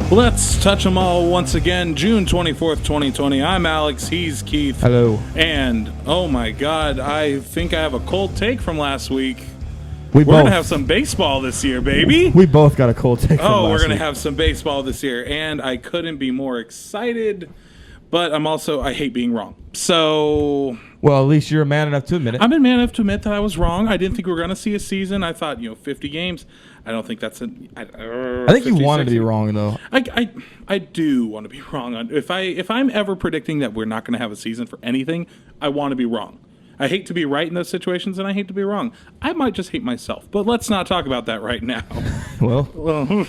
Let's touch them all once again. June 24th, 2020. I'm Alex. He's Keith. Hello. And, oh my God, I think I have a cold take from last week. We're going to have some baseball this year, baby. We both got a cold take from last we're going to week. have some baseball this year. And I couldn't be more excited. But I hate being wrong. So... Well, at least you're a man enough to admit it. I'm a man enough to admit that I was wrong. I didn't think we were going to see a season. I thought, 50 games. I don't think that's I think you wanted to be wrong, though. I do want to be wrong. If I'm ever predicting that we're not going to have a season for anything, I want to be wrong. I hate to be right in those situations, and I hate to be wrong. I might just hate myself, but let's not talk about that right now. Well,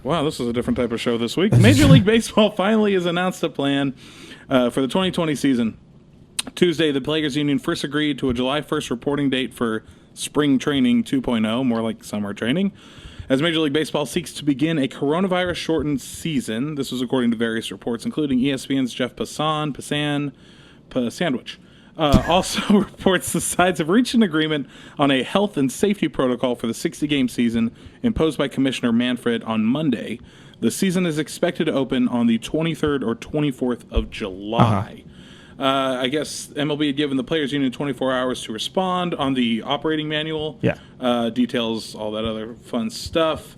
wow, this is a different type of show this week. Major League Baseball finally has announced a plan for the 2020 season. Tuesday, the Players Union first agreed to a July 1st reporting date for Spring Training 2.0, more like summer training, as Major League Baseball seeks to begin a coronavirus-shortened season. This was according to various reports, including ESPN's Jeff Passan, also reports the sides have reached an agreement on a health and safety protocol for the 60-game season imposed by Commissioner Manfred on Monday. The season is expected to open on the 23rd or 24th of July. I guess MLB had given the Players Union 24 hours to respond on the operating manual. Yeah. Details, all that other fun stuff.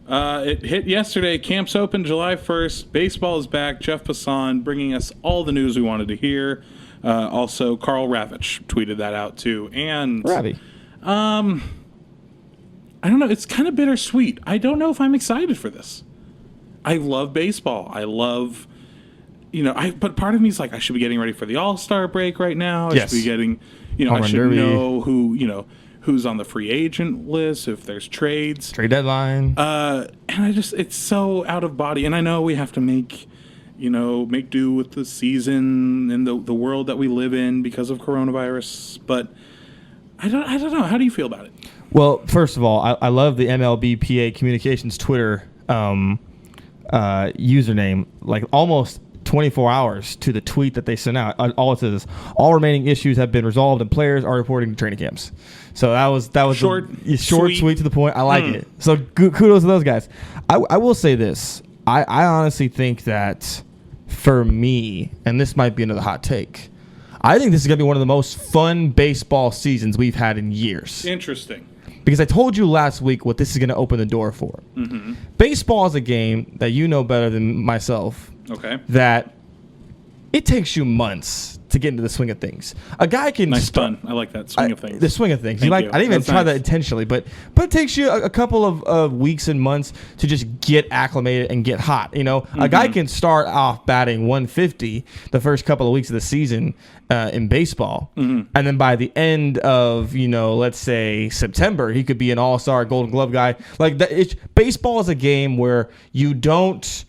It hit yesterday. Camps open July 1st. Baseball is back. Jeff Passan bringing us all the news we wanted to hear. Also, Carl Ravitch tweeted that out, too. And Ravi. I don't know. It's kind of bittersweet. I don't know if I'm excited for this. I love baseball. I love... but part of me is like, I should be getting ready for the All-Star break right now. I should be getting, I should know who's on the free agent list, if there's trades. Trade deadline. And it's so out of body. And I know we have to make do with the season and the world that we live in because of coronavirus. But I don't know. How do you feel about it? Well, first of all, I love the MLBPA Communications Twitter username, like almost 24 hours to the tweet that they sent out. All it says is, all remaining issues have been resolved and players are reporting to training camps. So that was short, sweet to the point. I like it. So kudos to those guys. I will say this. I honestly think that for me, and this might be another hot take, I think this is going to be one of the most fun baseball seasons we've had in years. Interesting. Because I told you last week what this is going to open the door for. Mm-hmm. Baseball is a game that you know better than myself. Okay. That it takes you months to get into the swing of things. A guy can nice pun. I like that swing of things. The swing of things. Thank you. I didn't even try that intentionally, but it takes you a couple of weeks and months to just get acclimated and get hot. A guy can start off batting 150 the first couple of weeks of the season in baseball, and then by the end of let's say September, he could be an all-star, Golden Glove guy. Like that. Baseball is a game where you don't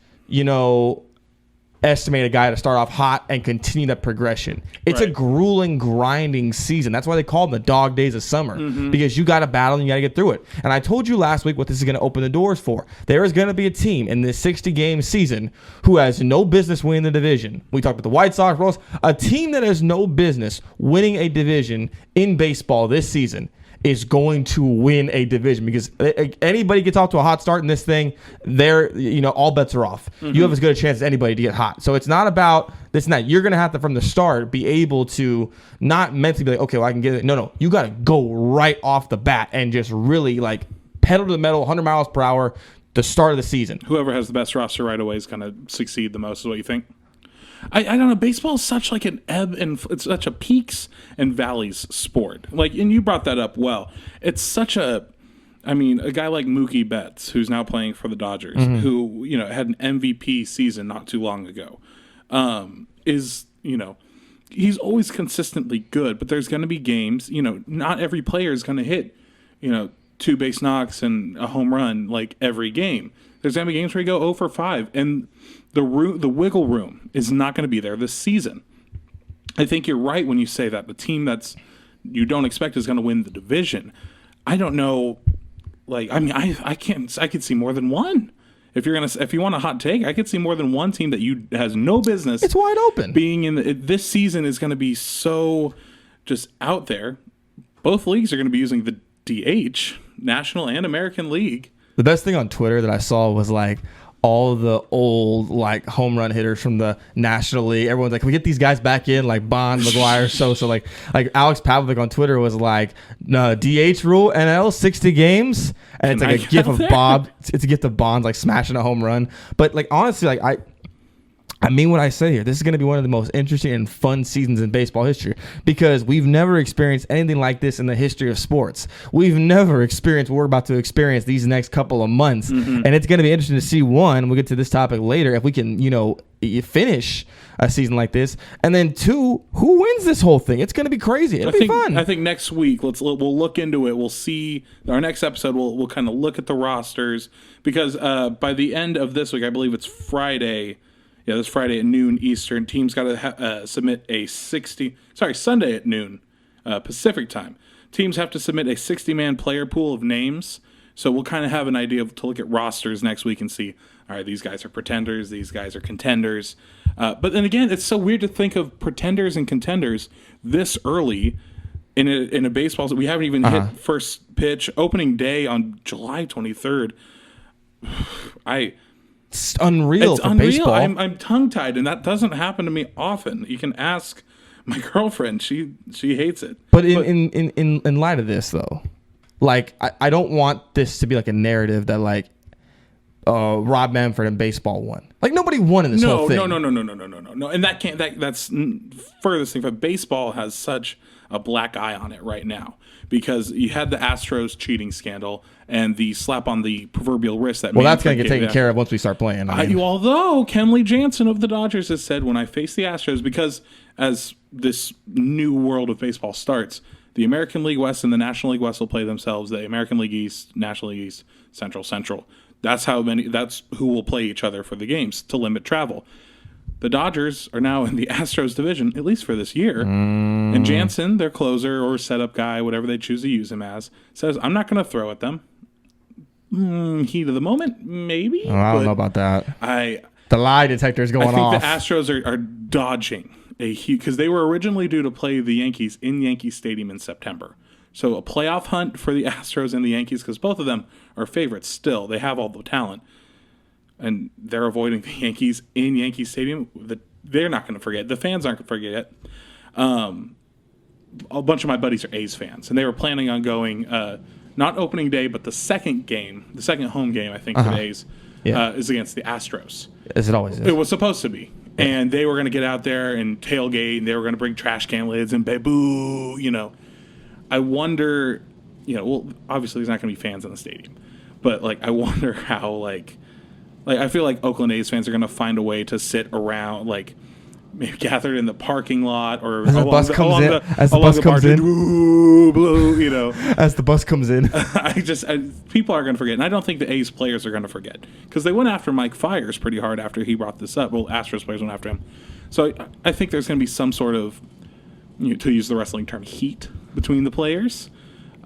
estimate a guy to start off hot and continue that progression. It's a grueling, grinding season. That's why they call them the dog days of summer, because you got to battle and you got to get through it. And I told you last week what this is going to open the doors for. There is going to be a team in this 60-game season who has no business winning the division. We talked about the White Sox, Royals, a team that has no business winning a division in baseball this season is going to win a division, because anybody gets off to a hot start in this thing, all bets are off. You have as good a chance as anybody to get hot. So it's not about this and that. You're going to have to, from the start, be able to not mentally be like, okay, well, I can get it. No. You got to go right off the bat and just really like pedal to the metal, 100 miles per hour, the start of the season. Whoever has the best roster right away is going to succeed the most, is what you think? I don't know. Baseball is such like an ebb and it's such a peaks and valleys sport. Like, and you brought that up well. It's such a guy like Mookie Betts, who's now playing for the Dodgers, who had an MVP season not too long ago, he's always consistently good. But there's going to be games. Not every player is going to hit 2 base knocks and a home run like every game. There's going to be games where you go 0 for 5, and the wiggle room is not going to be there this season. I think you're right when you say that the team that's you don't expect is going to win the division. I don't know. I could see more than one. If you want a hot take, I could see more than one team that has no business. It's wide open. Being in this season is going to be so just out there. Both leagues are going to be using the DH, National and American League. The best thing on Twitter that I saw was like all the old like home run hitters from the National League. Everyone's like, can we get these guys back in, like Bond, McGuire, Sosa, like Alex Pavlovic on Twitter was like, no, DH rule, NL 60 games, and it's like a gif of Bob. It's a gif of Bonds like smashing a home run. But like honestly, like I mean what I say here. This is going to be one of the most interesting and fun seasons in baseball history because we've never experienced anything like this in the history of sports. We've never experienced what we're about to experience these next couple of months. And it's going to be interesting to see, one, we'll get to this topic later, if we can, finish a season like this. And then two, who wins this whole thing? It's going to be crazy. It'll be fun. I think next week, we'll look into it. We'll see. Our next episode, we'll kind of look at the rosters because by the end of this week, I believe it's Friday. Yeah, this Friday at noon Eastern. Teams got to submit Sunday at noon Pacific time. Teams have to submit a 60-man player pool of names. So we'll kind of have an idea to look at rosters next week and see, all right, these guys are pretenders, these guys are contenders. But then again, it's so weird to think of pretenders and contenders this early in a baseball. We haven't even hit first pitch. Opening day on July 23rd. It's unreal for baseball. I'm tongue-tied, and that doesn't happen to me often. You can ask my girlfriend; she hates it. But in light of this, though, like I don't want this to be like a narrative that like Rob Manfred and baseball won. Like nobody won in this whole thing. No. And that's furthest thing. But baseball has such a black eye on it right now because you had the Astros cheating scandal and the slap on the proverbial wrist that. Well, that's going to get taken care of once we start playing. Although Kenley Jansen of the Dodgers has said, when I face the Astros, because as this new world of baseball starts, the American League West and the National League West will play themselves. The American League East, National League East, Central. That's who will play each other for the games to limit travel. The Dodgers are now in the Astros division, at least for this year. And Jansen, their closer or setup guy, whatever they choose to use him as, says, I'm not going to throw at them. Heat of the moment, maybe. Oh, I don't know about that. The lie detector is going off. I think the Astros are dodging a huge, because they were originally due to play the Yankees in Yankee Stadium in September. So a playoff hunt for the Astros and the Yankees, because both of them are favorites still. They have all the talent. And they're avoiding the Yankees in Yankee Stadium. They're not going to forget. The fans aren't going to forget it. A bunch of my buddies are A's fans, and they were planning on going not opening day, but the second home game, I think, for the A's is against the Astros. As it always is. It was supposed to be. And they were going to get out there and tailgate, and they were going to bring trash can lids and boo, I wonder, well, obviously there's not going to be fans in the stadium. But, I wonder how, I feel like Oakland A's fans are going to find a way to sit around, maybe gathered in the parking lot or as the bus comes in. As the bus comes in. As the bus comes in. People are going to forget. And I don't think the A's players are going to forget. Because they went after Mike Fiers pretty hard after he brought this up. Well, Astros players went after him. So I think there's going to be some sort of, to use the wrestling term, heat between the players.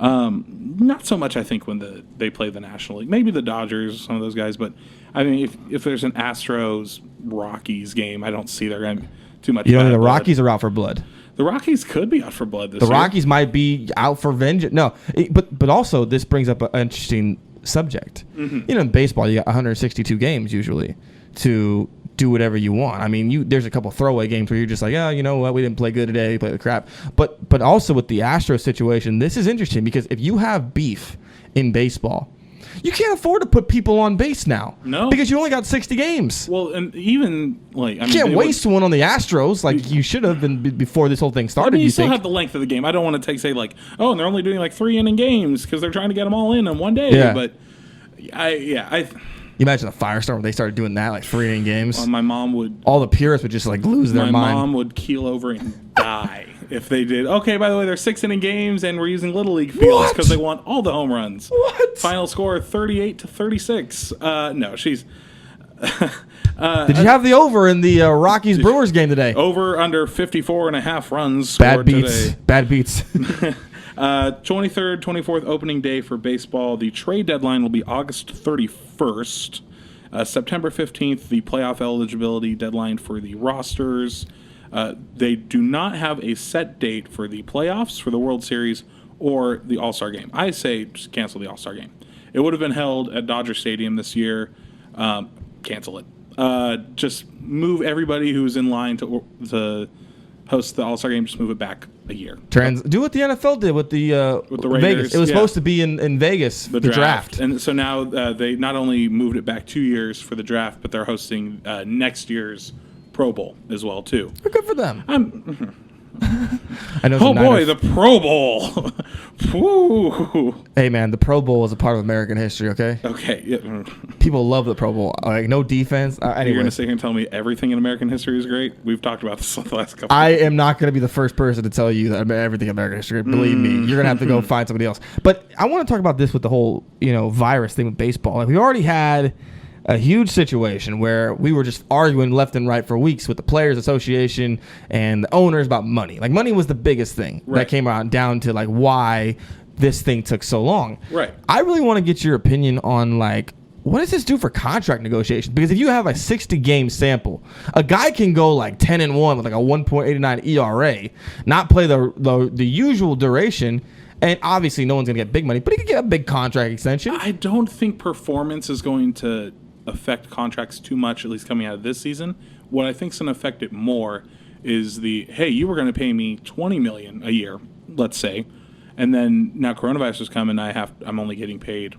Not so much, I think, when they play the National League. Maybe the Dodgers, some of those guys. But, I mean, if there's an Astros-Rockies game, I don't see there going to be too much. The Rockies are out for blood. The Rockies could be out for blood this year. The Rockies might be out for vengeance. No, but also this brings up an interesting subject. Mm-hmm. In baseball, you got 162 games usually to do whatever you want. I mean, there's a couple throwaway games where you're just like, you know what, we didn't play good today, we played with crap. But also with the Astros situation, this is interesting because if you have beef in baseball, you can't afford to put people on base now. No. Because you only got 60 games. Well, and even, you can't waste one on the Astros like you should have been before this whole thing started, you still have the length of the game. I don't want to say, and they're only doing 3-inning games because they're trying to get them all in one day. Yeah. But, you imagine a firestorm if they started doing that, 3-inning games. Well, my mom would... All the purists would just, lose their mind. My mom would keel over and die if they did. Okay, by the way, they're 6-inning games, and we're using Little League fields because they want all the home runs. What? Final score, 38-36. No, she's... Did you have the over in the Rockies-Brewers game today? Over under 54.5 runs scored today. Bad beats. 23rd, 24th opening day for baseball. The trade deadline will be August 31st. September 15th, the playoff eligibility deadline for the rosters. They do not have a set date for the playoffs, for the World Series, or the All-Star game. I say just cancel the All-Star game. It would have been held at Dodger Stadium this year. cancel it. Just move everybody who's in line to host the All-Star game. Just move it back a year. Do what the NFL did with the Raiders. Vegas. It was supposed to be in Vegas, the draft. And so now they not only moved it back 2 years for the draft, but they're hosting next year's Pro Bowl as well too. Good for them. I know. Oh boy, the Pro Bowl. Woo. Hey man, the Pro Bowl is a part of American history. Okay. Okay. Yeah. People love the Pro Bowl. Like no defense. You're gonna sit here and tell me everything in American history is great? We've talked about this the last couple. I am not gonna be the first person to tell you that everything in American history. Believe me, you're gonna have to go find somebody else. But I want to talk about this with the whole virus thing with baseball. Like we already had a huge situation where we were just arguing left and right for weeks with the Players Association and the owners about money. Like money was the biggest thing that came out down to like why this thing took so long. Right. I really want to get your opinion on like what does this do for contract negotiations? Because if you have a 60-game sample, a guy can go like 10-1 with like a 1.89 ERA, not play the usual duration. And obviously, no one's going to get big money, but he could get a big contract extension. I don't think performance is going to affect contracts too much, at least coming out of this season. What I think is going to affect it more is hey, you were going to pay me $20 million a year, let's say, and then now coronavirus has come and I'm only getting paid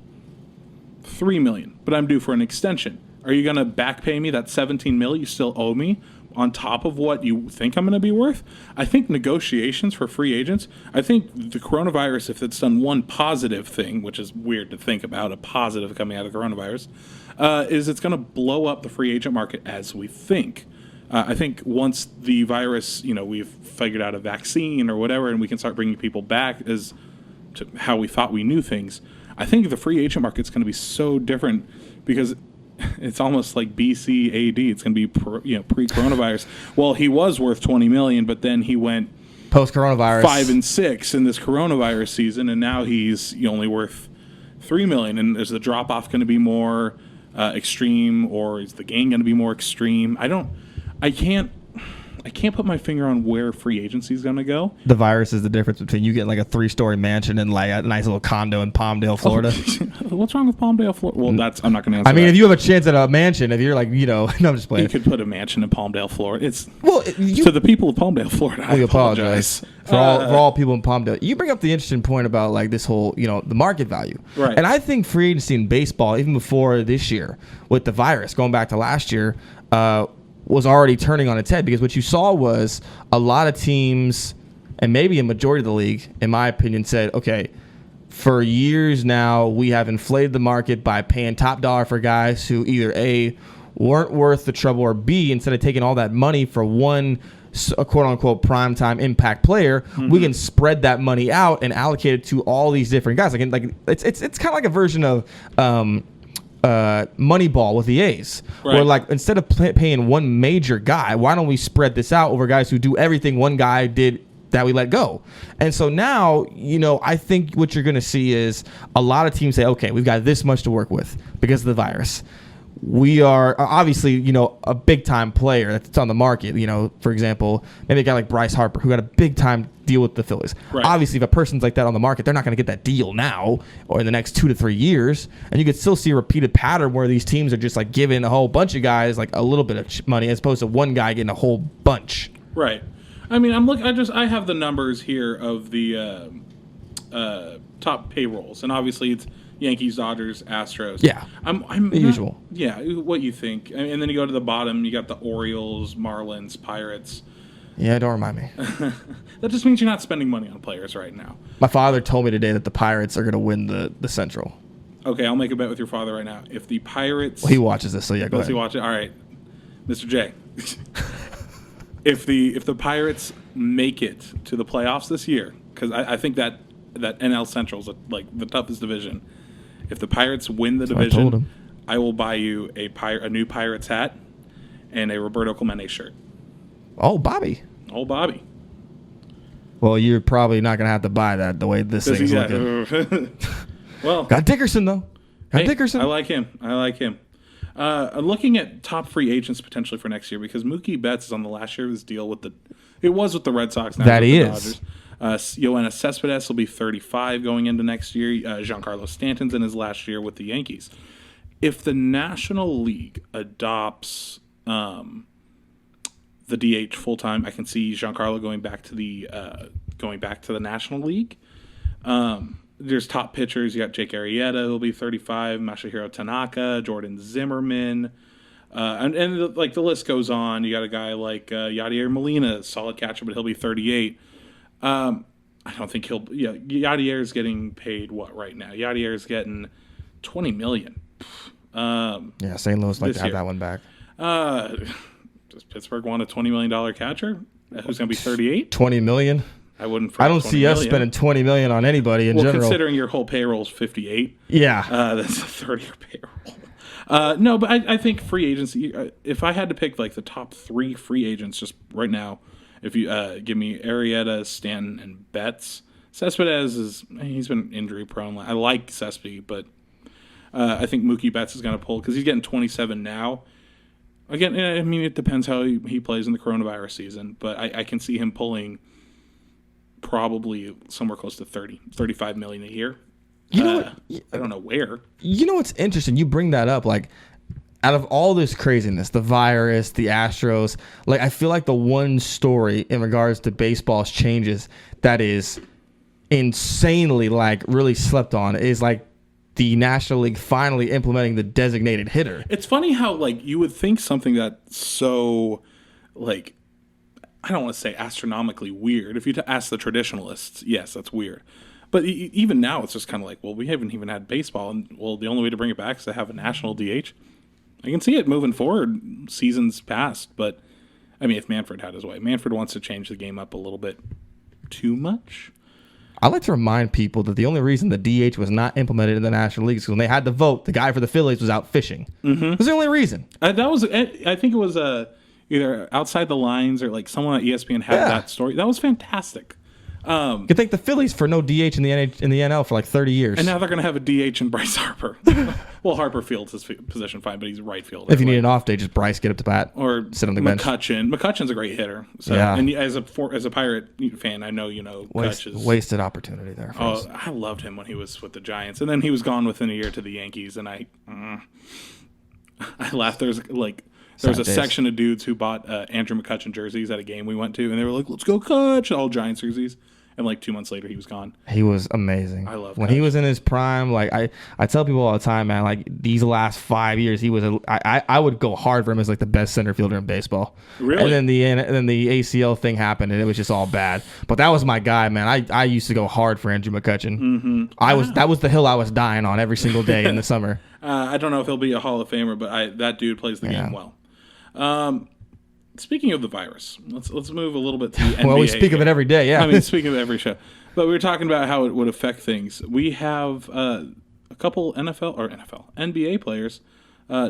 $3 million, but I'm due for an extension. Are you going to back pay me that $17 million you still owe me on top of what you think I'm going to be worth? I think negotiations for free agents, I think the coronavirus, if it's done one positive thing, which is weird to think about, a positive coming out of the coronavirus, is it's going to blow up the free agent market as we think. I think once the virus, we've figured out a vaccine or whatever, and we can start bringing people back as to how we thought we knew things, I think the free agent market's going to be so different because it's almost like BC AD. It's going to be pre-coronavirus. Well, he was worth $20 million, but then he went post-coronavirus 5-6 in this coronavirus season, and now he's only worth $3 million. And is the drop-off going to be more extreme, or is the gain going to be more extreme? I can't put my finger on where free agency is going to go. The virus is the difference between you getting like a 3-story mansion and like a nice little condo in Palmdale, Florida. What's wrong with Palmdale, Florida? Well, I'm not going to answer. I mean, if you have a chance at a mansion, if you're like, no, I'm just playing. You could put a mansion in Palmdale, Florida. To the people of Palmdale, Florida, I apologize. For all people in Palmdale. You bring up the interesting point about like this whole, the market value. Right. And I think free agency in baseball, even before this year with the virus, going back to last year, was already turning on its head, because what you saw was a lot of teams, and maybe a majority of the league, in my opinion, said, okay, for years now, we have inflated the market by paying top dollar for guys who either A, weren't worth the trouble, or B, instead of taking all that money for one quote-unquote primetime impact player, we can spread that money out and allocate it to all these different guys. Like it's kind of like a version of Moneyball with the A's, where like instead of paying one major guy, why don't we spread this out over guys who do everything one guy did that we let go? And so now, I think what you're going to see is a lot of teams say, okay, we've got this much to work with because of the virus. We are obviously, a big time player that's on the market. For example, maybe a guy like Bryce Harper, who got a big time deal with the Phillies. Right. Obviously, if a person's like that on the market, they're not going to get that deal now or in the next 2 to 3 years. And you could still see a repeated pattern where these teams are just like giving a whole bunch of guys like a little bit of money as opposed to one guy getting a whole bunch. Right. I mean, I have the numbers here of the top payrolls, and obviously it's Yankees, Dodgers, Astros. Yeah, the usual. Yeah, what you think. And then you go to the bottom, you got the Orioles, Marlins, Pirates. Yeah, don't remind me. That just means you're not spending money on players right now. My father told me today that the Pirates are going to win the Central. Okay, I'll make a bet with your father right now. If the Pirates... Well, he watches this, so yeah, go ahead. Does he watch it? All right. Mr. J. If the Pirates make it to the playoffs this year, because I think that NL Central is like the toughest division. If the Pirates win the division, I will buy you a new Pirates hat and a Roberto Clemente shirt. Oh, Bobby. Oh, Bobby. Well, you're probably not going to have to buy that the way this thing's looking. Well, got Dickerson, though. Dickerson. I like him. I'm looking at top free agents potentially for next year because Mookie Betts is on the last year of his deal with it was with the Red Sox. Now that he is. Dodgers. Yoenis Cespedes will be 35 going into next year. Giancarlo Stanton's in his last year with the Yankees. if the National League adopts the DH full time, I can see Giancarlo going back to the National League. There's top pitchers. You got Jake Arrieta, who'll be 35, Masahiro Tanaka, Jordan Zimmerman, and like the list goes on. You got a guy like Yadier Molina, solid catcher, but he'll be 38. I don't think he'll. Yeah, Yadier's getting paid what right now? Yadier's getting $20 million. Yeah, St. Louis like to have that one back. Does Pittsburgh want a $20 million catcher who's going to be 38? $20 million. I wouldn't. I don't see us spending $20 million on anybody in general. Considering your whole payroll is 58. Yeah, that's a 30-year payroll. No, but I think free agency. If I had to pick like the top 3 free agents just right now, if you give me Arrieta, Stanton, and Betts, Cespedes he's been injury prone. I like Cespedes, but I think Mookie Betts is going to pull because he's getting 27 now. Again, I mean it depends how he plays in the coronavirus season, but I can see him pulling probably somewhere close to 35 million a year. You know what? I don't know where. You know what's interesting? You bring that up, like, out of all this craziness, the virus, the Astros, like, I feel like the one story in regards to baseball's changes that is insanely, like, really slept on is, like, the National League finally implementing the designated hitter. It's funny how, like, you would think something that's so, like, I don't want to say astronomically weird. If you ask the traditionalists, yes, that's weird. But even now, it's just kind of like, well, we haven't even had baseball, and well, the only way to bring it back is to have a national DH. I can see it moving forward, seasons past, but I mean, if Manfred had his way, Manfred wants to change the game up a little bit too much. I like to remind people that the only reason the DH was not implemented in the National League is when they had to vote, the guy for the Phillies was out fishing. Mm-hmm. That's the only reason. I think it was either Outside the Lines or like someone at ESPN had that story. That was fantastic. You could thank the Phillies for no DH in the NL for like 30 years. And now they're going to have a DH in Bryce Harper. Well, Harper fields his position fine, but he's right field. If you need an off day, just Bryce get up to bat or sit on the bench. McCutcheon's a great hitter. So, yeah. And as a Pirate fan, I know you know wasted opportunity there. Oh, I loved him when he was with the Giants, and then he was gone within a year to the Yankees, and I laughed. There was a section of dudes who bought Andrew McCutchen jerseys at a game we went to, and they were like, "Let's go Cutch!" All Giants jerseys. And like 2 months later, he was gone. He was amazing. I love when Cutch. He was in his prime. Like I tell people all the time, man. Like these last 5 years, he was. I would go hard for him as like the best center fielder in baseball. Really? And then the ACL thing happened, and it was just all bad. But that was my guy, man. I used to go hard for Andrew McCutchen. Mm-hmm. That was the hill I was dying on every single day in the summer. I don't know if he'll be a Hall of Famer, but that dude plays the game well. Speaking of the virus, let's move a little bit to the NBA. Well, we speak of it every day, yeah. I mean, speaking of every show. But we were talking about how it would affect things. We have a couple NBA players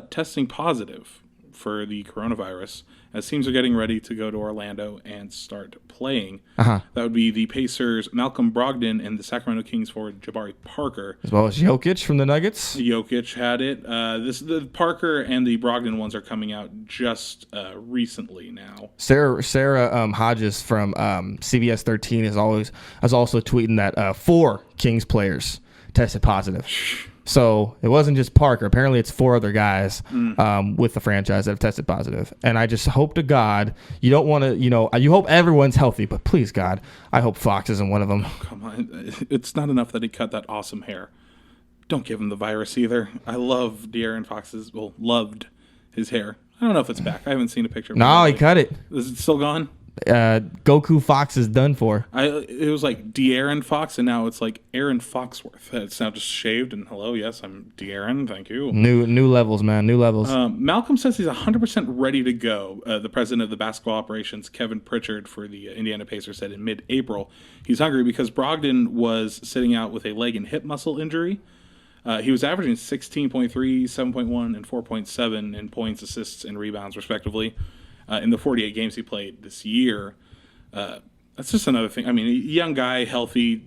testing positive for the coronavirus as teams are getting ready to go to Orlando and start playing. That would be the Pacers' Malcolm Brogdon and the Sacramento Kings forward Jabari Parker. As well as Jokic from the Nuggets. Jokic had it. The Parker and the Brogdon ones are coming out just recently now. Sarah Hodges from CBS 13 is also tweeting that 4 Kings players tested positive. So it wasn't just Parker. Apparently, it's 4 other guys with the franchise that have tested positive. And I just hope to God, you don't want to, you hope everyone's healthy, but please, God, I hope Fox isn't one of them. Oh, come on. It's not enough that he cut that awesome hair. Don't give him the virus either. I love De'Aaron Fox's, loved his hair. I don't know if it's back. I haven't seen a picture of it. No, he cut it. Is it still gone? Goku Fox is done for. It was like De'Aaron Fox, and now it's like Aaron Foxworth. It's now just shaved, and hello, yes, I'm De'Aaron. Thank you. New levels, man. New levels. Malcolm says he's 100% ready to go. The president of the basketball operations, Kevin Pritchard, for the Indiana Pacers, said in mid-April he's hungry because Brogdon was sitting out with a leg and hip muscle injury. He was averaging 16.3, 7.1, and 4.7 in points, assists, and rebounds, respectively. In the 48 games he played this year. That's just another thing. I mean, a young guy, healthy,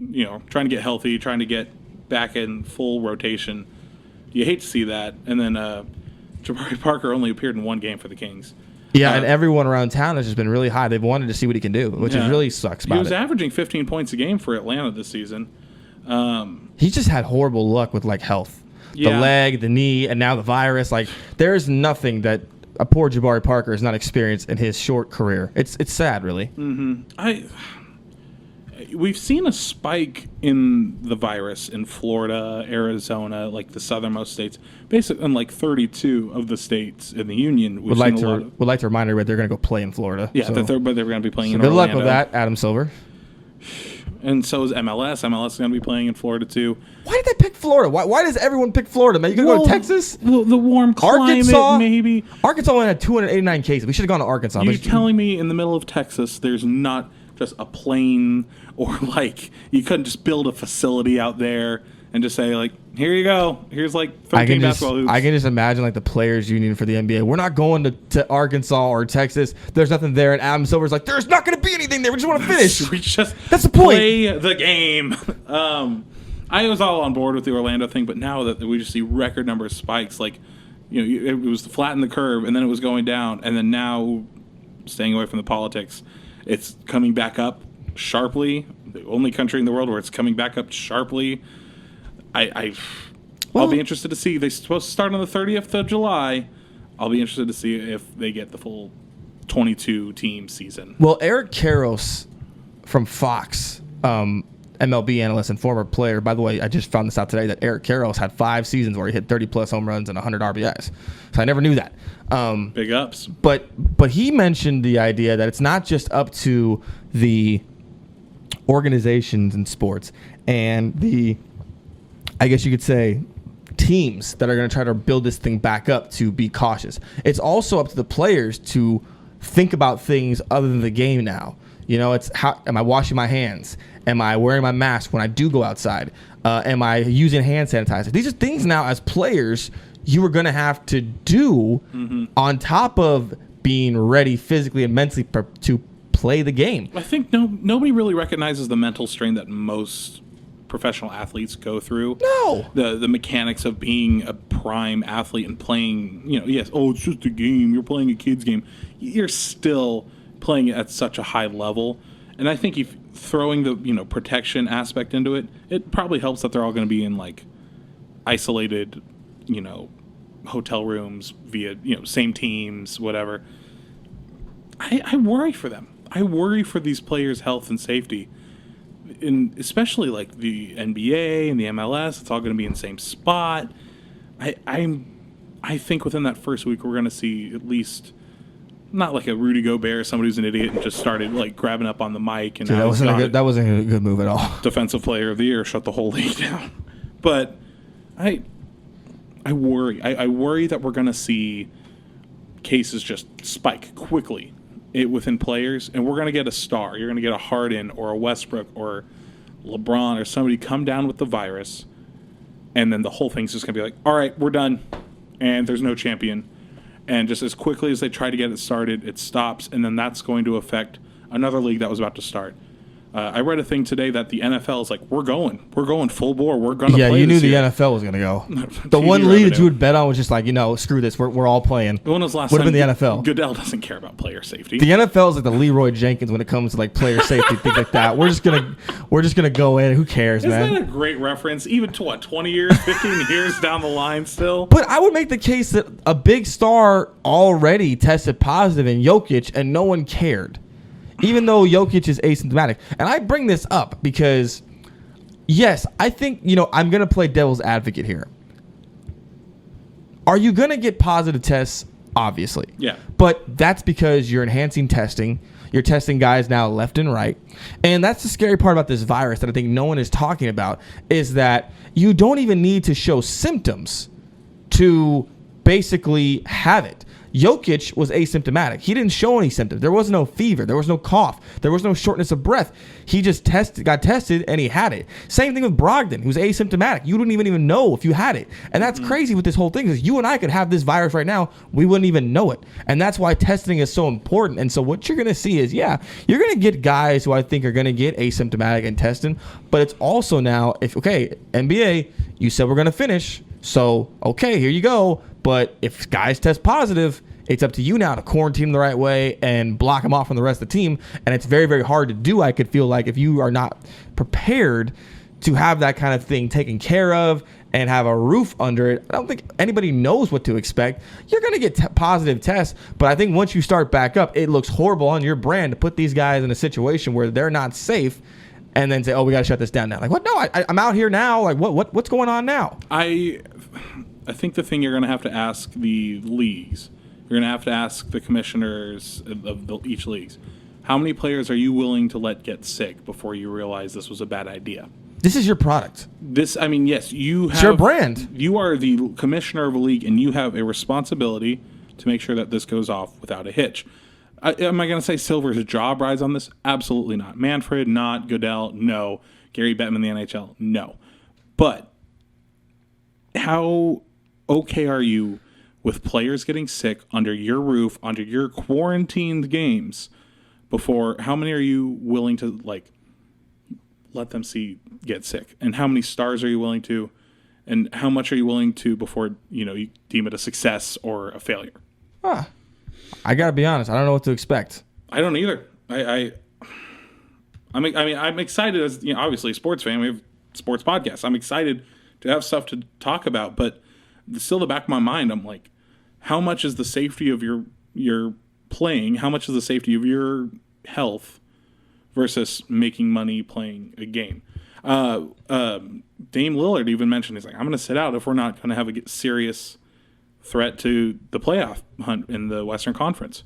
trying to get healthy, trying to get back in full rotation. You hate to see that. And then Jabari Parker only appeared in 1 game for the Kings. Yeah, and everyone around town has just been really high. They've wanted to see what he can do, which really sucks about it. He was averaging 15 points a game for Atlanta this season. He just had horrible luck with, health. Yeah. leg, the knee, and now the virus. Like, there's nothing that a poor Jabari Parker has not experienced in his short career. It's sad, really. We've seen a spike in the virus in Florida, Arizona, like the southernmost states. Basically, in like 32 of the states in the union, we've Would like seen a lot to of, remind everybody they're going to go play in Florida. yeah, So- but they're going to be playing in good Orlando. luck with that, Adam Silver. And so is MLS. MLS is going to be playing in Florida too. Why did they pick Florida? Why does everyone pick Florida, man? You could go to Texas? Well, the warm climate, Arkansas? maybe. Arkansas only had 289 cases. We should have gone to Arkansas. You're but- telling me in the middle of Texas, there's not just a plane, or like you couldn't just build a facility out there and just say like, here you go. Here's like 13 basketball hoops. I can just imagine like the players union for the NBA. We're not going to Arkansas or Texas. There's nothing there. And Adam Silver's like, there's not going to be anything there. We just want to finish. We just That's the point. play the game. I was all on board with the Orlando thing, but now that we just see record number of spikes, like it was flatten the curve and then it was going down, and then now staying away from the politics, it's coming back up sharply. The only country in the world where it's coming back up sharply. I'll be interested to see. They're supposed to start on the 30th of July. I'll be interested to see if they get the full 22-team season. Well, Eric Karros from Fox, MLB analyst and former player. By the way, I just found this out today that Eric Karros had 5 seasons where he hit 30-plus home runs and 100 RBIs. So I never knew that. Big ups. But he mentioned the idea that it's not just up to the organizations in sports and the, I guess you could say, teams that are going to try to build this thing back up to be cautious. It's also up to the players to think about things other than the game now. It's how am I washing my hands? Am I wearing my mask when I do go outside? Am I using hand sanitizer? These are things now as players you are going to have to do on top of being ready physically and mentally to play the game. I think nobody really recognizes the mental strain that most professional athletes go through. No. The mechanics of being a prime athlete and playing, yes, it's just a game. You're playing a kid's game. You're still playing it at such a high level. And I think if throwing the, protection aspect into it, it probably helps that they're all going to be in like isolated, hotel rooms via, same teams, whatever. I worry for them. I worry for these players' health and safety. Especially like the NBA and the MLS, it's all going to be in the same spot. I think within that first week we're going to see at least not like a Rudy Gobert, somebody who's an idiot and just started like grabbing up on the mic and Dude, that wasn't a good move at all. Defensive Player of the Year, shut the whole league down. But I worry. I worry that we're going to see cases just spike quickly within players, and we're going to get a star. You're going to get a Harden or a Westbrook or LeBron or somebody come down with the virus, and then the whole thing's just going to be like, all right, we're done, and there's no champion. And just as quickly as they try to get it started, it stops, and then that's going to affect another league that was about to start. I read a thing today that the NFL is like, we're going full bore. We're going to play. Yeah, you knew this the year. NFL was going to go. The TV one league that revenue. you would bet on was just like, screw this. We're all playing. When was the last Would have time been the NFL. Goodell doesn't care about player safety. The NFL is like the Leroy Jenkins when it comes to like player safety, things like that. We're just gonna go in. Who cares, Isn't man? that a great reference? Even to what, 20 years, 15 years down the line still? But I would make the case that a big star already tested positive in Jokic and no one cared. Even though Jokic is asymptomatic. And I bring this up because, yes, I think, I'm going to play devil's advocate here. Are you going to get positive tests? Obviously. Yeah. But that's because you're enhancing testing. You're testing guys now left and right. And that's the scary part about this virus that I think no one is talking about is that you don't even need to show symptoms to basically have it. Jokic was asymptomatic. He didn't show any symptoms. There was no fever. There was no cough. There was no shortness of breath. He just got tested, and he had it. Same thing with Brogdon, who's asymptomatic. You wouldn't even know if you had it. And that's crazy with this whole thing, because you and I could have this virus right now. We wouldn't even know it. And that's why testing is so important. And so what you're going to see is, you're going to get guys who I think are going to get asymptomatic and testing. But it's also now, NBA, you said we're going to finish. So, okay, here you go. But if guys test positive, it's up to you now to quarantine them the right way and block them off from the rest of the team. And it's very, very hard to do, I could feel like, if you are not prepared to have that kind of thing taken care of and have a roof under it, I don't think anybody knows what to expect. You're going to get positive tests, but I think once you start back up, it looks horrible on your brand to put these guys in a situation where they're not safe and then say, oh, we got to shut this down now. Like, what? No, I'm out here now. Like, what's going on now? I think the thing you're going to have to ask the leagues, you're going to have to ask the commissioners of each leagues, how many players are you willing to let get sick before you realize this was a bad idea? This is your product. Yes, you have... It's your brand. You are the commissioner of a league, and you have a responsibility to make sure that this goes off without a hitch. Am I going to say Silver's job rides on this? Absolutely not. Manfred, not. Goodell, no. Gary Bettman, the NHL, no. But how okay are you with players getting sick under your roof, under your quarantined games, before how many are you willing to, like, let them see get sick? And how many stars are you willing to? And how much are you willing to before, you deem it a success or a failure? I got to be honest. I don't know what to expect. I don't either. I'm excited as, obviously a sports fan. We have sports podcasts. I'm excited to have stuff to talk about, but still in the back of my mind, I'm like, how much is the safety of your playing? How much is the safety of your health versus making money playing a game? Dame Lillard even mentioned, he's like, I'm going to sit out if we're not going to have a serious threat to the playoff hunt in the Western Conference.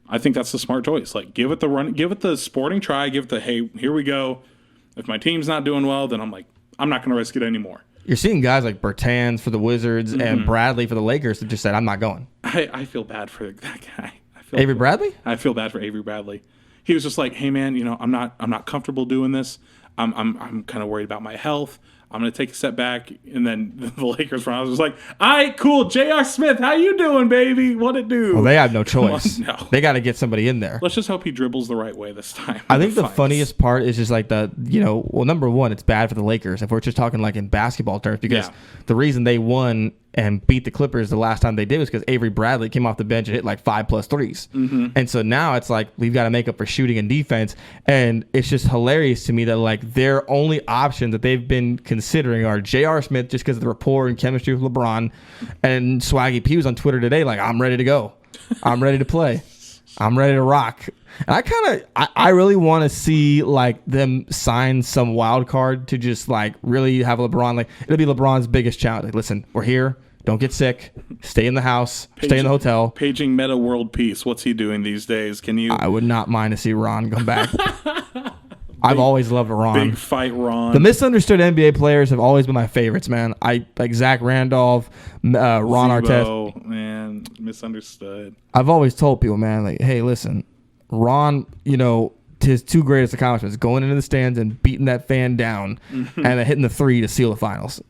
I think that's the smart choice. Like, give it the run, give it the sporting try, give it the, hey, here we go. If my team's not doing well, then I'm like, I'm not going to risk it anymore. You're seeing guys like Bertans for the Wizards and Bradley for the Lakers that just said, I'm not going. I feel bad for that guy. Avery Bradley? I feel bad for Avery Bradley. He was just like, hey man, I'm not comfortable doing this. I'm kind of worried about my health. I'm going to take a step back. And then the Lakers front office was like, all right, cool. J.R. Smith, how you doing, baby? What it do? Well, they have no choice. No. They got to get somebody in there. Let's just hope he dribbles the right way this time. I think the funniest part is just like number one, it's bad for the Lakers if we're just talking like in basketball terms, because the reason they won and beat the Clippers the last time they did was because Avery Bradley came off the bench and hit like 5+ threes. And so now it's like we've got to make up for shooting and defense. And it's just hilarious to me that like their only options that they've been considering are J.R. Smith, just because of the rapport and chemistry with LeBron, and Swaggy P was on Twitter today like, I'm ready to go. I'm ready to play. I'm ready to rock. And I really want to see like them sign some wild card to just like really have LeBron, like it'll be LeBron's biggest challenge. Like, listen, we're here. Don't get sick. Stay in the house. Stay in the hotel. Paging Meta World Peace. What's he doing these days? Can you? I would not mind to see Ron come back. I've always loved Ron. Big fight Ron. The misunderstood NBA players have always been my favorites, man. I like Zach Randolph, Ron Artest. Man, misunderstood. I've always told people, man, like, hey, listen, Ron, his two greatest accomplishments, going into the stands and beating that fan down and then hitting the three to seal the finals.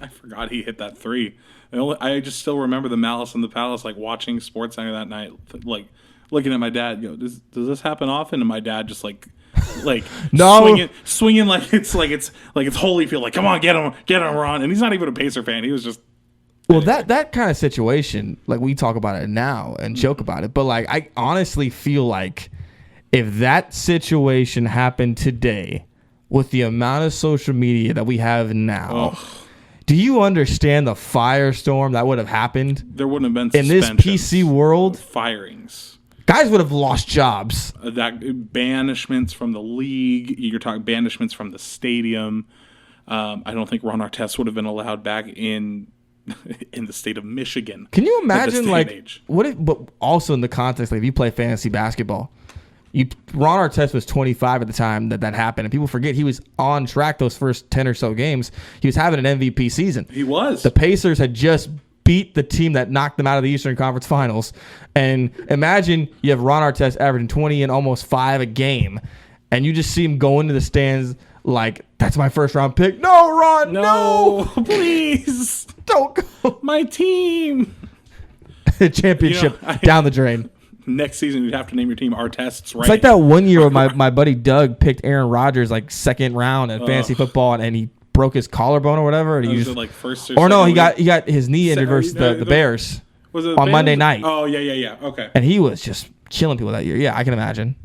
I forgot he hit that three. I just still remember the Malice in the Palace, like watching SportsCenter that night, like looking at my dad. Does this happen often? And my dad just like no, swinging like it's Holyfield. Like, come on, get him, Ron. And he's not even a Pacer fan. He was just. Well, that kind of situation, like we talk about it now and joke about it, but like I honestly feel like if that situation happened today, with the amount of social media that we have now. Do you understand the firestorm that would have happened? There wouldn't have been in this PC world. Firings. Guys would have lost jobs. That banishments from the league. You're talking banishments from the stadium. I don't think Ron Artest would have been allowed back in the state of Michigan. Can you imagine, like, what if? But also in the context, like, if you play fantasy basketball. Ron Artest was 25 at the time that happened, and people forget he was on track those first 10 or so games. He was having an MVP season. He was. The Pacers had just beat the team that knocked them out of the Eastern Conference Finals. And imagine you have Ron Artest averaging 20 and almost 5 a game, and you just see him go into the stands like, that's my first round pick. No, Ron, no. Please. Don't go. My team. Championship down the drain. Next season, you'd have to name your team Artests, right? It's like that one year where my buddy Doug picked Aaron Rodgers like second round in fantasy football, and he broke his collarbone or whatever. And he just like first or no, he got his knee injured versus the Bears. Was it on Monday night? Oh yeah. Okay. And he was just killing people that year. Yeah, I can imagine.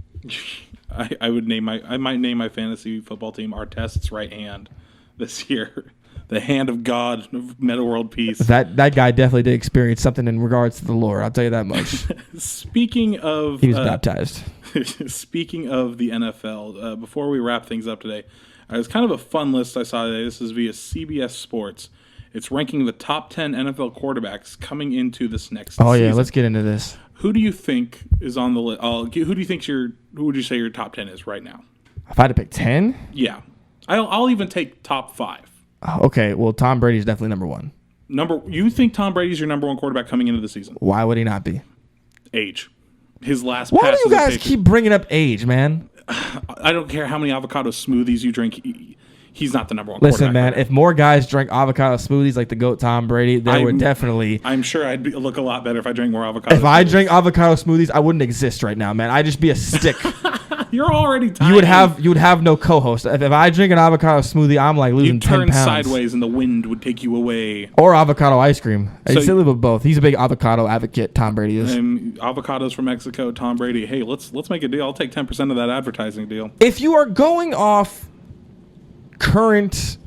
I might name my fantasy football team Artest's right hand this year. the hand of God of Meta World Peace. That guy definitely did experience something in regards to the Lord. I'll tell you that much. Speaking of, He was baptized. speaking of the NFL, before we wrap things up today, it's kind of a fun list I saw today. This is via CBS Sports. It's ranking the top 10 NFL quarterbacks coming into this next season. Oh yeah, let's get into this. Who do you think is on the list? Who do you think who would you say your top 10 is right now? If I had to pick 10, Yeah. I'll even take top 5. okay. Well, Tom Brady is definitely number one. You think Tom Brady's your number one quarterback coming into the season? Why would he not be? Age. His last Why pass do you as a guys Patriot. keep bringing up age, man? I don't care how many avocado smoothies you drink. He's not the number one Listen, quarterback. man, right if more guys drank avocado smoothies like the GOAT Tom Brady, there would definitely. I'm sure I'd look a lot better if I drank more avocado. If I drank avocado smoothies, I wouldn't exist right now, man. I'd just be a stick. You're already tiny. You would have no co-host. If I drink an avocado smoothie, I'm like losing You'd 10 turn pounds. sideways and the wind would take you away. Or avocado ice cream. So- He's silly with both. He's a big avocado advocate. Tom Brady is. Avocados from Mexico, Tom Brady. Hey, let's make a deal. I'll take 10% of that advertising deal. If you are going off current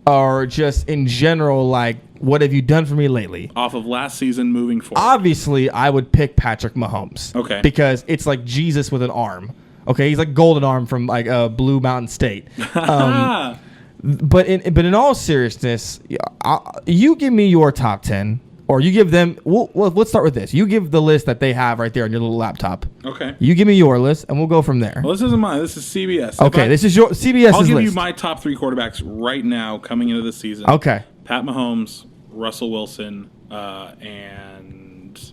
or just in general, like what have you done for me lately? Off of last season, moving forward. Obviously, I would pick Patrick Mahomes. Okay. Because it's like Jesus with an arm. Okay, he's like Golden Arm from like Blue Mountain State. But in all seriousness, you give me your top 10, or you give them. Well, let's start with this. You give the list that they have right there on your little laptop. Okay. You give me your list, and we'll go from there. Well, this isn't mine. This is CBS. Okay, this is your CBS's I'll give list. you my top 3 quarterbacks right now coming into the season. Okay. Pat Mahomes, Russell Wilson, and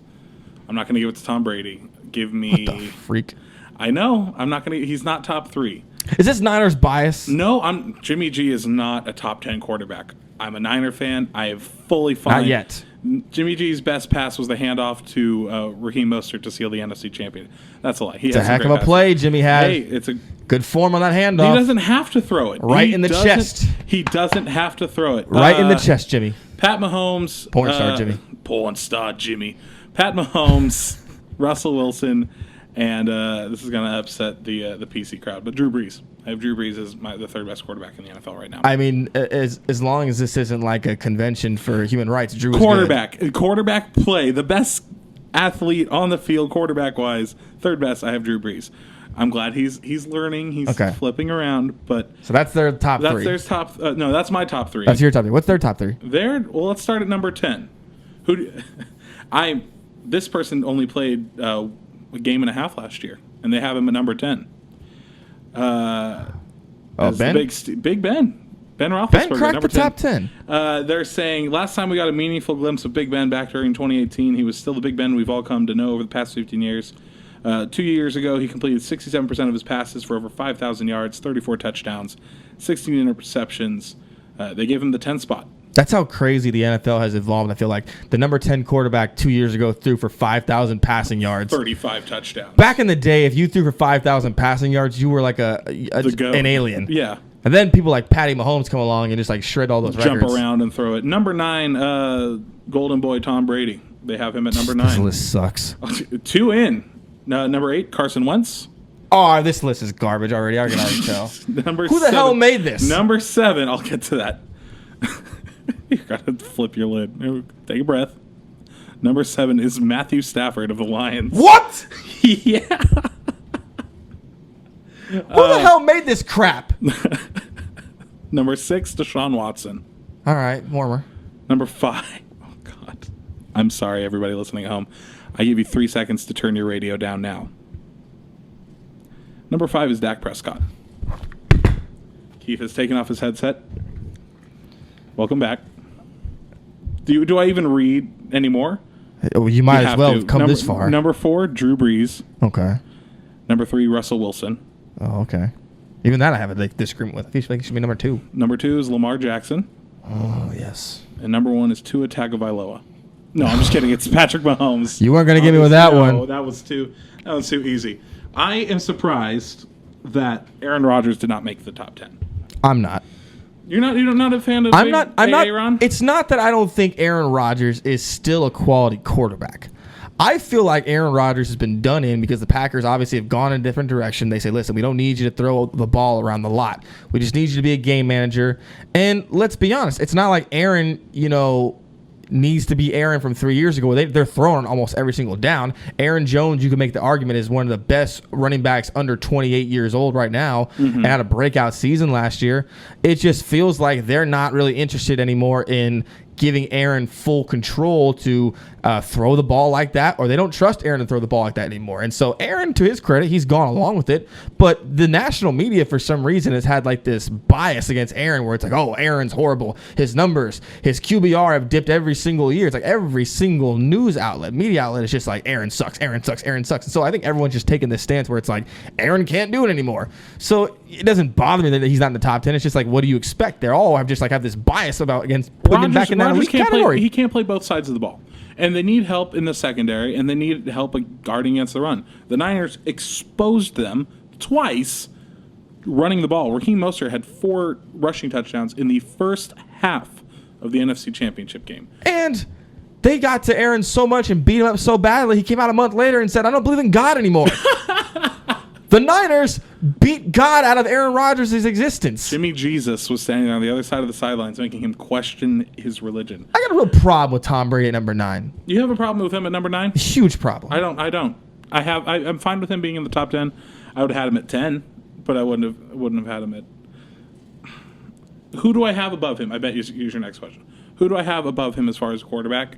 I'm not going to give it to Tom Brady. Give me. The freak. I know. I'm not going to. He's not top 3. Is this Niners bias? No, Jimmy G is not a top 10 quarterback. I'm a Niner fan. I have fully fine. Not yet. Jimmy G's best pass was the handoff to Raheem Mostert to seal the NFC champion. That's a lie. It's a heck of a play Jimmy had. Hey, it's a good form on that He handoff. doesn't have to throw it. Right He in the doesn't- chest. He doesn't have to throw it. Right in the chest, Jimmy. Pat Mahomes. Porn star Jimmy. Porn star Jimmy. Pat Mahomes, Russell Wilson, and this is going to upset the PC crowd, but Drew Brees. I have Drew Brees as the third best quarterback in the NFL right now. I mean, as long as this isn't like a convention for human rights, Drew is Quarterback play, the best athlete on the field, quarterback-wise, third best, I have Drew Brees. I'm glad he's learning. He's flipping around, but good. So that's their top that's three. their top. No, that's my top 3. That's your top three. What's their top three? Well, let's start at number 10. This person only played a game and a half last year, and they have him at number 10. Ben? Big Ben. Ben Roethlisberger, Ben cracked number the top 10. They're saying last time we got a meaningful glimpse of Big Ben back during 2018, he was still the Big Ben we've all come to know over the past 15 years. 2 years ago, he completed 67% of his passes for over 5,000 yards, 34 touchdowns, 16 interceptions. They gave him the 10 spot. That's how crazy the NFL has evolved. I feel like the number 10 quarterback 2 years ago threw for 5,000 passing yards. 35 touchdowns. Back in the day, if you threw for 5,000 passing yards, you were like an alien. Yeah. And then people like Patty Mahomes come along and just like shred all those Jump records. around and throw it. Number 9, Golden Boy Tom Brady. They have him at number 9. This list sucks. 2 in. Number 8, Carson Wentz. Oh, this list is garbage already. I can already tell. Number Who the 7, hell made this? Number 7, I'll get to that. You gotta flip your lid. Take a breath. Number 7 is Matthew Stafford of the Lions. What? Yeah. Who the hell made this crap? Number 6, Deshaun Watson. All right, warmer. Number 5. Oh, God. I'm sorry, everybody listening at home. I give you 3 seconds to turn your radio down now. Number 5 is Dak Prescott. Keith has taken off his headset. Welcome back. Do I even read anymore? Oh, you might as well have come number, this far. Number 4, Drew Brees. Okay. Number 3, Russell Wilson. Oh, okay. Even that I have a disagreement with. I feel like it should be number 2. Number 2 is Lamar Jackson. Oh, yes. And number 1 is Tua Tagovailoa. No, I'm just kidding. It's Patrick Mahomes. You weren't going to give me with that one. No, that was too easy. I am surprised that Aaron Rodgers did not make the top 10. I'm not. You're not a fan of I'm not. Aaron? It's not that I don't think Aaron Rodgers is still a quality quarterback. I feel like Aaron Rodgers has been done in because the Packers obviously have gone in a different direction. They say, listen, we don't need you to throw the ball around the lot. We just need you to be a game manager. And let's be honest, it's not like Aaron, needs to be Aaron from 3 years ago. They're throwing almost every single down. Aaron Jones, you can make the argument, is one of the best running backs under 28 years old right now and had a breakout season last year. It just feels like they're not really interested anymore in giving Aaron full control to throw the ball like that, or they don't trust Aaron to throw the ball like that anymore. And so Aaron, to his credit, he's gone along with it, but the national media for some reason has had like this bias against Aaron where it's like, oh, Aaron's horrible. His numbers, his QBR have dipped every single year. It's like every single news outlet, media outlet is just like, Aaron sucks, Aaron sucks, Aaron sucks. And so I think everyone's just taking this stance where it's like, Aaron can't do it anymore. So it doesn't bother me that he's not in the top 10. It's just like, what do you expect? They're all have just like have this bias against putting him back in that elite category. He can't play both sides of the ball. And they need help in the secondary, and they need help guarding against the run. The Niners exposed them twice running the ball. Raheem Mostert had 4 rushing touchdowns in the first half of the NFC Championship game. And they got to Aaron so much and beat him up so badly, he came out a month later and said, I don't believe in God anymore. The Niners beat God out of Aaron Rodgers' existence. Jimmy Jesus was standing on the other side of the sidelines, making him question his religion. I got a real problem with Tom Brady at number 9. You have a problem with him at number 9? Huge problem. I don't. I'm fine with him being in the top 10. I would have had him at 10, but I wouldn't have had him at. Who do I have above him? I bet use your next question. Who do I have above him as far as a quarterback?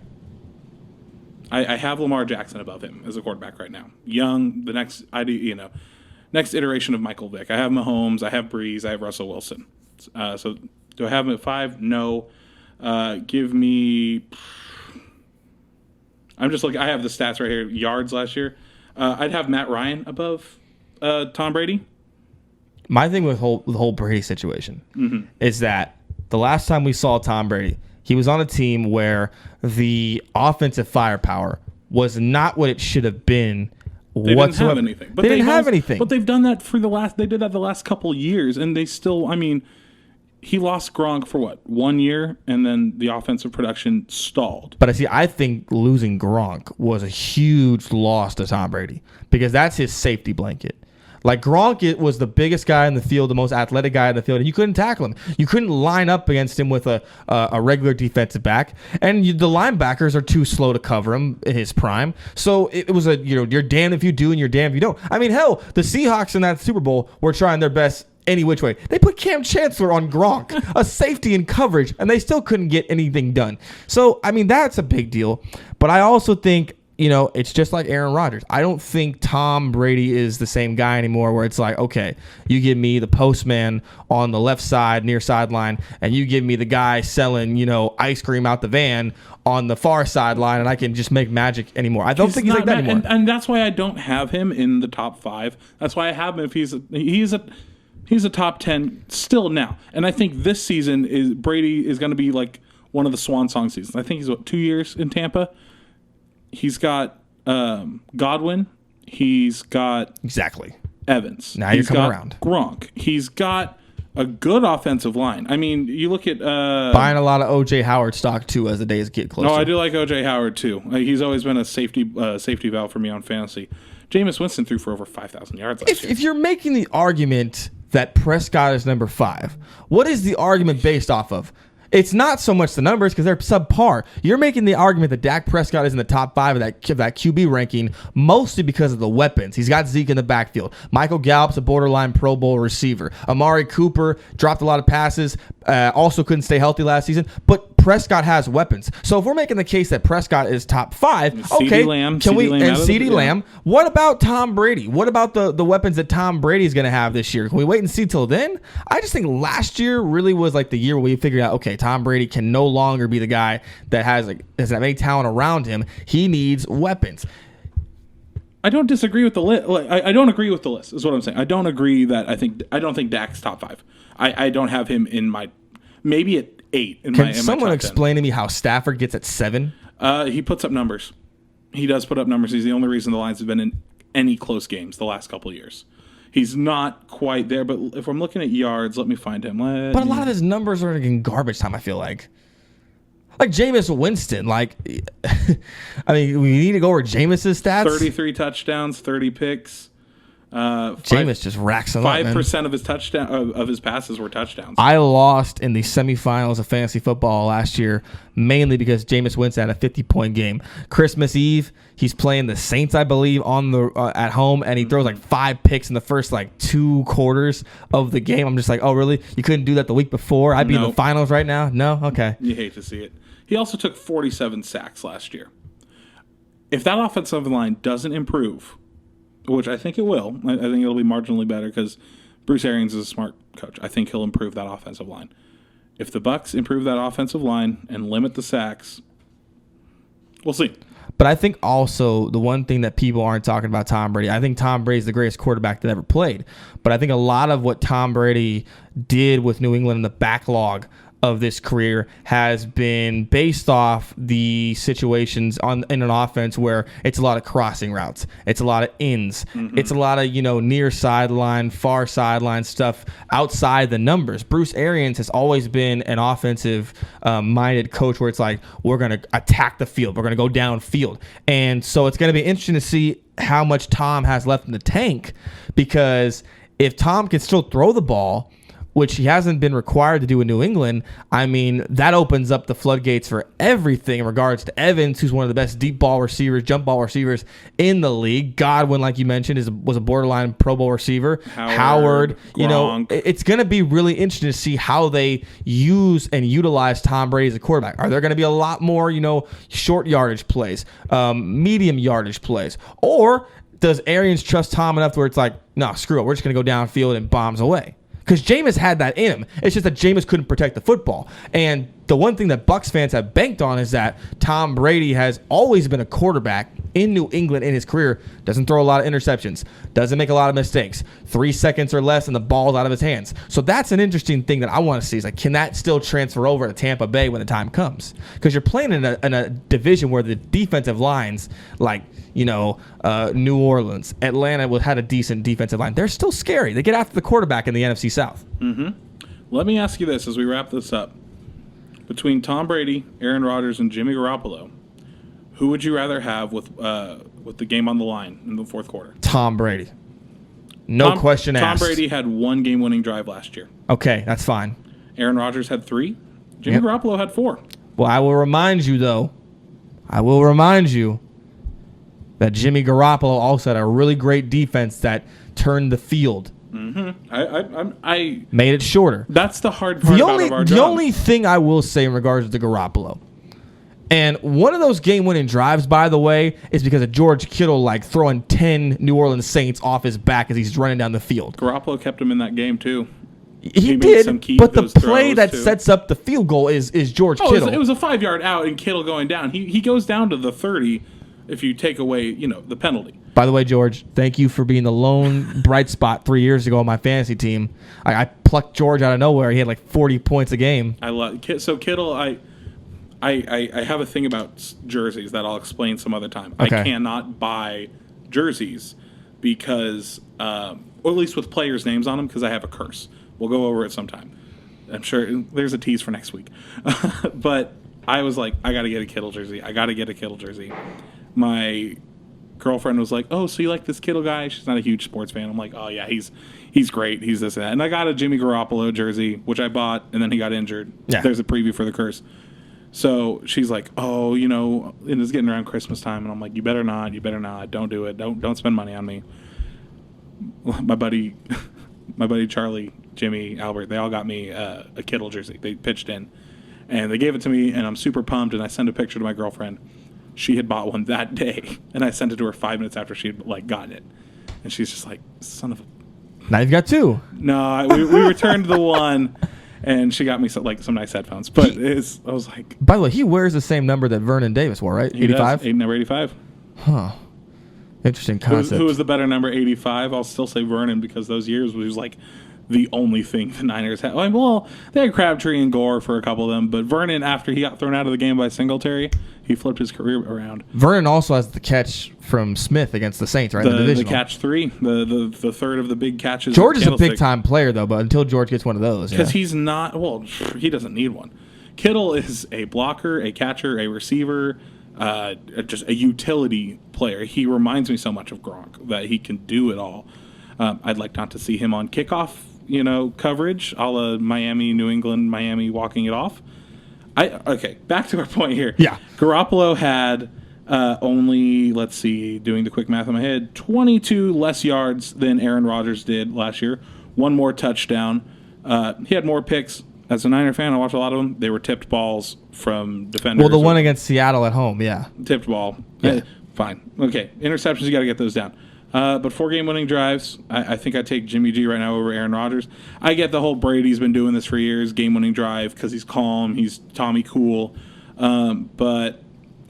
I have Lamar Jackson above him as a quarterback right now. Young, the next next iteration of Michael Vick. I have Mahomes, I have Breeze, I have Russell Wilson. So do I have him at 5? No. Give me. I'm just looking. I have the stats right here. Yards last year. I'd have Matt Ryan above Tom Brady. My thing with the whole Brady situation is that the last time we saw Tom Brady, he was on a team where the offensive firepower was not what it should have been. They didn't have anything. But they didn't have anything. But they've done that they did that the last couple of years, and they still, he lost Gronk for what, 1 year, and then the offensive production stalled. But I think losing Gronk was a huge loss to Tom Brady because that's his safety blanket. Like Gronk was the biggest guy in the field, the most athletic guy in the field, and you couldn't tackle him. You couldn't line up against him with a regular defensive back, and the linebackers are too slow to cover him in his prime. So it was you're damned if you do and you're damned if you don't. Hell, the Seahawks in that Super Bowl were trying their best any which way. They put Cam Chancellor on Gronk, a safety in coverage, and they still couldn't get anything done. So, that's a big deal. But I also think, it's just like Aaron Rodgers. I don't think Tom Brady is the same guy anymore where it's like, okay, you give me the postman on the left side near sideline, and you give me the guy selling, ice cream out the van on the far sideline, and I can just make magic anymore. I don't think he's like that anymore. And that's why I don't have him in the top 5. That's why I have him if he's a top 10 still now. And I think this season Brady is going to be like one of the swan song seasons. I think he's 2 years in Tampa. He's got Godwin. He's got Evans. Now you're coming around. Gronk. He's got a good offensive line. You look at buying a lot of OJ Howard stock too as the days get closer. No, I do like OJ Howard too. He's always been a safety valve for me on fantasy. Jameis Winston threw for over 5,000 yards last year. If you're making the argument that Prescott is number 5, what is the argument based off of? It's not so much the numbers because they're subpar. You're making the argument that Dak Prescott is in the top 5 of that QB ranking mostly because of the weapons. He's got Zeke in the backfield. Michael Gallup's a borderline Pro Bowl receiver. Amari Cooper dropped a lot of passes, also couldn't stay healthy last season. But Prescott has weapons. So if we're making the case that Prescott is top 5, okay, CeeDee Lamb. What about Tom Brady? What about the weapons that Tom Brady is going to have this year? Can we wait and see till then? I just think last year really was like the year where we figured out, okay, Tom Brady can no longer be the guy that has that many talent around him. He needs weapons. I don't disagree with the list. I don't agree with the list. Is what I'm saying. I don't agree that I don't think Dak's top 5. I don't have him in my maybe at 8. Can someone explain to me how Stafford gets at 7? He puts up numbers. He does put up numbers. He's the only reason the Lions have been in any close games the last couple of years. He's not quite there, but if I'm looking at yards, let me find him. But a lot of his numbers are in garbage time, I feel like. Like Jameis Winston. Like, I mean, we need to go over Jameis's stats. 33 touchdowns, 30 picks. Jameis just racks them up, man. 5% of his of his passes were touchdowns. I lost in the semifinals of fantasy football last year, mainly because Jameis Winston had a 50-point game. Christmas Eve, he's playing the Saints, I believe, on the at home, and he throws like 5 picks in the first like 2 quarters of the game. I'm just like, oh, really? You couldn't do that the week before? I'd be in the finals right now? No? Okay. You hate to see it. He also took 47 sacks last year. If that offensive line doesn't improve, which I think it will. I think it'll be marginally better because Bruce Arians is a smart coach. I think he'll improve that offensive line. If the Bucs improve that offensive line and limit the sacks, we'll see. But I think also the one thing that people aren't talking about Tom Brady, I think Tom Brady is the greatest quarterback that ever played. But I think a lot of what Tom Brady did with New England in the backlog of this career has been based off the situations in an offense where it's a lot of crossing routes, it's a lot of ins, it's a lot of near sideline, far sideline stuff outside the numbers. Bruce Arians has always been an offensive minded coach where it's like, we're going to attack the field, we're going to go downfield, and so it's going to be interesting to see how much Tom has left in the tank, because if Tom can still throw the ball, which he hasn't been required to do in New England, I mean, that opens up the floodgates for everything in regards to Evans, who's one of the best deep ball receivers, jump ball receivers in the league. Godwin, like you mentioned, was a borderline Pro Bowl receiver. Howard, it's going to be really interesting to see how they use and utilize Tom Brady as a quarterback. Are there going to be a lot more, short yardage plays, medium yardage plays, or does Arians trust Tom enough where it's like, no, screw it, we're just going to go downfield and bombs away? Because Jameis had that in him. It's just that Jameis couldn't protect the football. And the one thing that Bucs fans have banked on is that Tom Brady has always been a quarterback in New England in his career. Doesn't throw a lot of interceptions. Doesn't make a lot of mistakes. 3 seconds or less and the ball's out of his hands. So that's an interesting thing that I want to see. Is like, can that still transfer over to Tampa Bay when the time comes? Because you're playing in a division where the defensive lines, like, New Orleans, Atlanta had a decent defensive line. They're still scary. They get after the quarterback in the NFC South. Mm-hmm. Let me ask you this as we wrap this up. Between Tom Brady, Aaron Rodgers, and Jimmy Garoppolo, who would you rather have with the game on the line in the fourth quarter? Tom Brady. No question asked. Tom Brady had 1 game-winning drive last year. Okay, that's fine. Aaron Rodgers had 3. Jimmy Garoppolo had 4. Well, I will remind you, though. That Jimmy Garoppolo also had a really great defense that turned the field. Mm-hmm. I made it shorter. That's the hard part about our job. The only thing I will say in regards to Garoppolo, and one of those game-winning drives, by the way, is because of George Kittle throwing 10 New Orleans Saints off his back as he's running down the field. Garoppolo kept him in that game too. He did, but the play that sets up the field goal is George Kittle. It was a 5-yard out and Kittle going down. He goes down to the 30 if you take away the penalty. By the way, George, thank you for being the lone bright spot 3 years ago on my fantasy team. I plucked George out of nowhere. He had 40 points a game. I love so Kittle. I have a thing about jerseys that I'll explain some other time. Okay. I cannot buy jerseys because, or at least with players' names on them, because I have a curse. We'll go over it sometime. I'm sure there's a tease for next week. But I was like, I got to get a Kittle jersey. My girlfriend was like, oh, so you like this Kittle guy? She's not a huge sports fan. I'm like, oh, yeah, he's great. He's this and that. And I got a Jimmy Garoppolo jersey, which I bought, and then he got injured. Yeah. There's a preview for the curse. So she's like, oh, and it's getting around Christmas time. And I'm like, you better not. Don't do it. Don't spend money on me. My buddy Charlie, Jimmy, Albert, they all got me a Kittle jersey. They pitched in. And they gave it to me, and I'm super pumped, and I sent a picture to my girlfriend. She had bought one that day, and I sent it to her 5 minutes after she had gotten it. And she's just like, son of a... Now you've got 2. No, we returned the one, and she got me some nice headphones. But I was like... By the way, he wears the same number that Vernon Davis wore, right? 85? Number 85. Huh. Interesting concept. Who was the better number, 85? I'll still say Vernon because those years was the only thing the Niners had. Well, they had Crabtree and Gore for a couple of them, but Vernon, after he got thrown out of the game by Singletary, he flipped his career around. Vernon also has the catch from Smith against the Saints, right? The catch 3, the third of the big catches. George is a big-time player, though, but until George gets one of those. Because he's not, he doesn't need one. Kittle is a blocker, a catcher, a receiver, just a utility player. He reminds me so much of Gronk that he can do it all. I'd like not to see him on kickoff, coverage, a la Miami, New England, Miami walking it off. Okay, back to our point here. Yeah. Garoppolo had only, let's see, doing the quick math in my head, 22 less yards than Aaron Rodgers did last year. One more touchdown. He had more picks. As a Niner fan, I watched a lot of them. They were tipped balls from defenders. Well, the one against Seattle at home, yeah. Tipped ball. Yeah. Fine. Okay. Interceptions, you got to get those down. But 4 game-winning drives, I think I'd take Jimmy G right now over Aaron Rodgers. I get the whole Brady's been doing this for years, game-winning drive, because he's calm, he's Tommy cool. But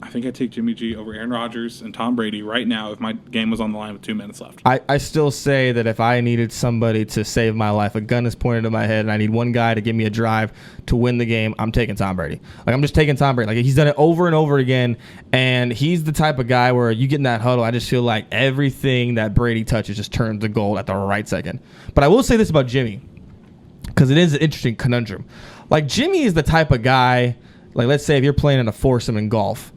I think I'd take Jimmy G over Aaron Rodgers and Tom Brady right now if my game was on the line with 2 minutes left. I still say that if I needed somebody to save my life, a gun is pointed to my head, and I need one guy to give me a drive to win the game, I'm taking Tom Brady. I'm just taking Tom Brady. He's done it over and over again, and he's the type of guy where you get in that huddle, I just feel like everything that Brady touches just turns to gold at the right second. But I will say this about Jimmy, because it is an interesting conundrum. Jimmy is the type of guy, let's say if you're playing in a foursome in golf,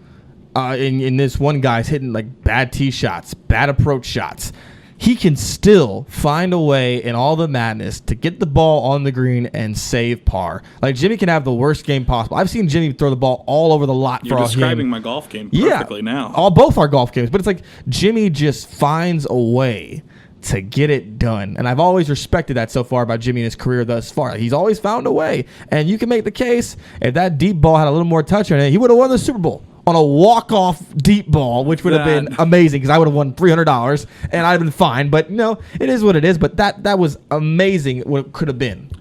in this one guy's hitting bad tee shots, bad approach shots, he can still find a way in all the madness to get the ball on the green and save par. Jimmy can have the worst game possible. I've seen Jimmy throw the ball all over the lot. You're describing my golf game perfectly now. Both our golf games, but it's Jimmy just finds a way to get it done. And I've always respected that so far about Jimmy in his career thus far. He's always found a way. And you can make the case, if that deep ball had a little more touch on it, he would have won the Super Bowl on a walk-off deep ball, which would have been amazing because I would have won $300 and I'd have been fine. But it is what it is. But that was amazing what it could have been.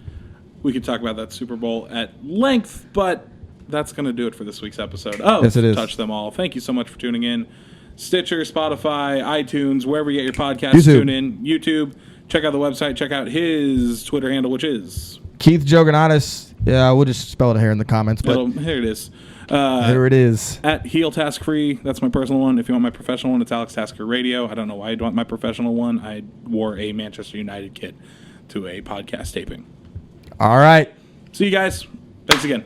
We could talk about that Super Bowl at length, but that's going to do it for this week's episode. Oh, yes, it is. Touch Them All. Thank you so much for tuning in. Stitcher, Spotify, iTunes, wherever you get your podcasts, tune in. YouTube. Check out the website. Check out his Twitter handle, which is Keith Joganatis. Yeah, we'll just spell it here in the comments. But here it is. Here it is. At Heel Task Free. That's my personal one. If you want my professional one, it's Alex Tasker Radio. I don't know why I'd want my professional one. I wore a Manchester United kit to a podcast taping. All right. See you guys. Thanks again.